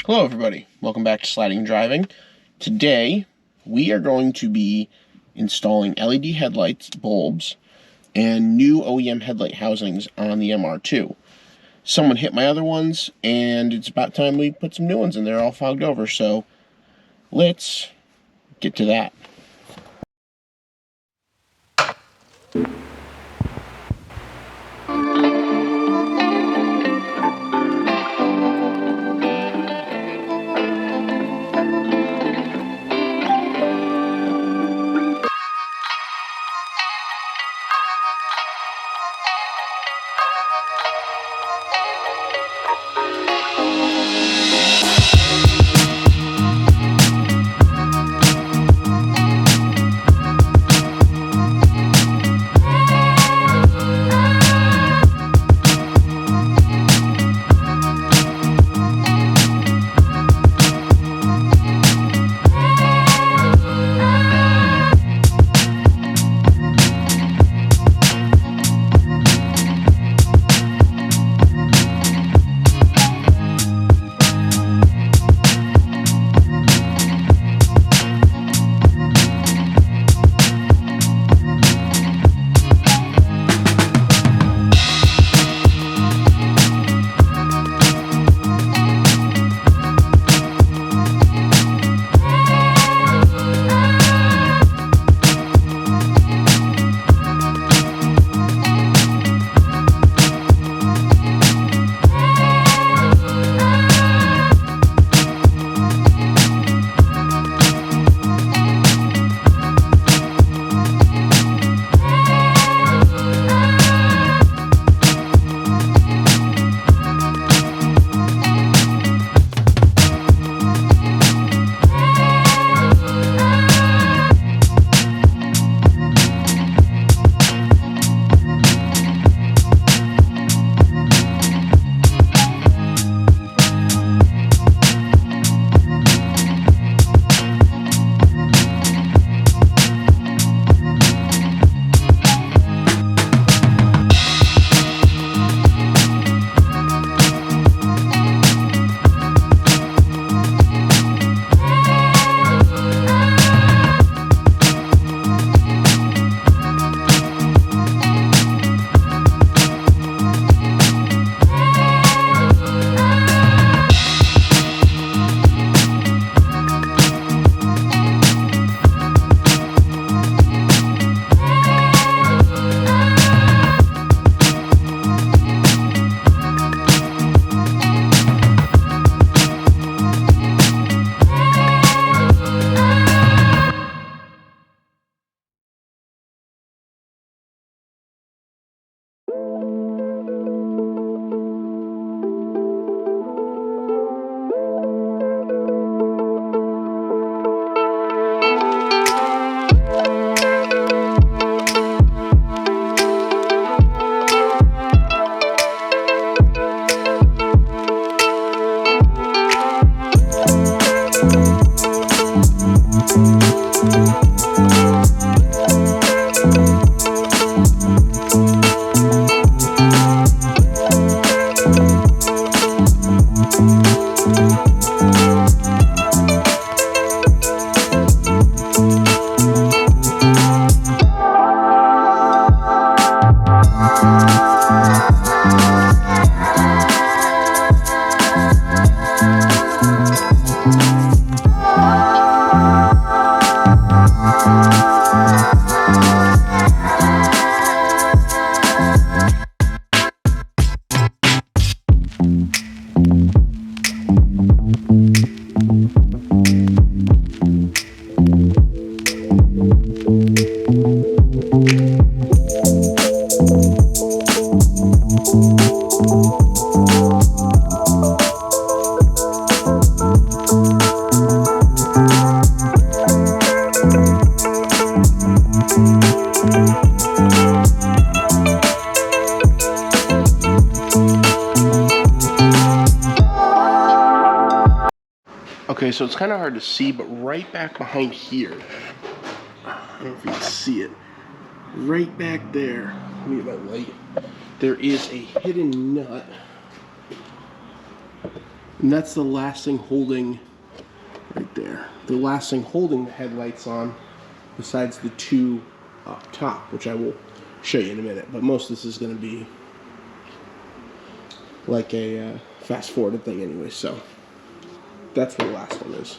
Hello everybody, welcome back to Sliding Driving. Today we are going to be installing LED headlights, bulbs, and new OEM headlight housings on the MR2. Someone hit my other ones and it's about time we put some new ones in there, all fogged over, so let's get to that. Okay, so it's kind of hard to see, but right back behind here, I don't know if you can see it, right back there, let me get my light, there is a hidden nut And that's the last thing holding, right there, the last thing holding the headlights on, besides the two up top, which I will show you in a minute. But most of this is going to be like a fast forwarded thing anyway, so that's what the last one is.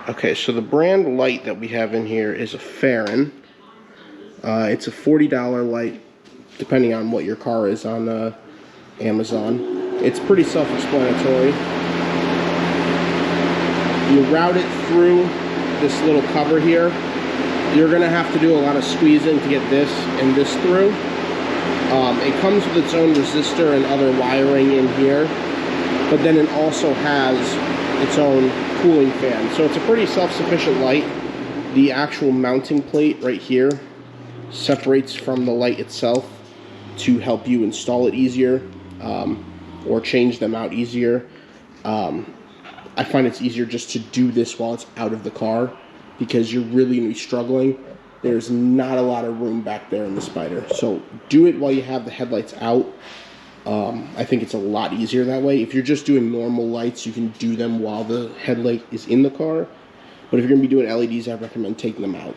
Okay, so the brand light that we have in here is a Farron. It's a $40 light, depending on what your car is on Amazon. It's pretty self-explanatory. You route it through this little cover here. You're going to have to do a lot of squeezing to get this and this through. It comes with its own resistor and other wiring in here, but then it also has its own cooling fan. So it's a pretty self-sufficient light. The actual mounting plate right here separates from the light itself to help you install it easier, or change them out easier. I find it's easier just to do this while it's out of the car, because you're really going to be struggling. There's not a lot of room back there in the Spider. So do it while you have the headlights out. I think it's a lot easier that way. If you're just doing normal lights, you can do them while the headlight is in the car. But if you're going to be doing LEDs, I recommend taking them out.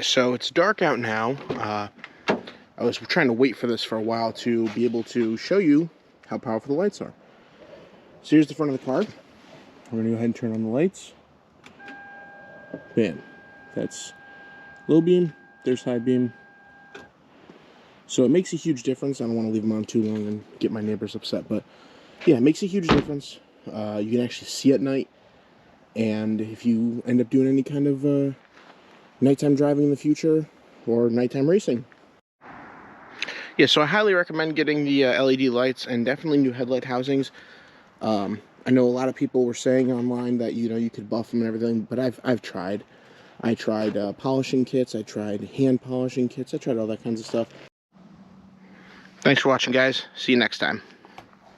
So it's dark out now. I was trying to wait for this for a while to be able to show you how powerful the lights are. So here's the front of the car. We're going to go ahead and turn on the lights. Bam. That's low beam, there's high beam. So it makes a huge difference. I don't want to leave them on too long and get my neighbors upset, but yeah, it makes a huge difference. You can actually see at night, and if you end up doing any kind of nighttime driving in the future or nighttime racing. Yeah, so I highly recommend getting the LED lights and definitely new headlight housings. I know a lot of people were saying online that, you know, you could buff them and everything, but I've tried. I tried polishing kits, I tried hand polishing kits, I tried all that kinds of stuff. Thanks for watching, guys. See you next time.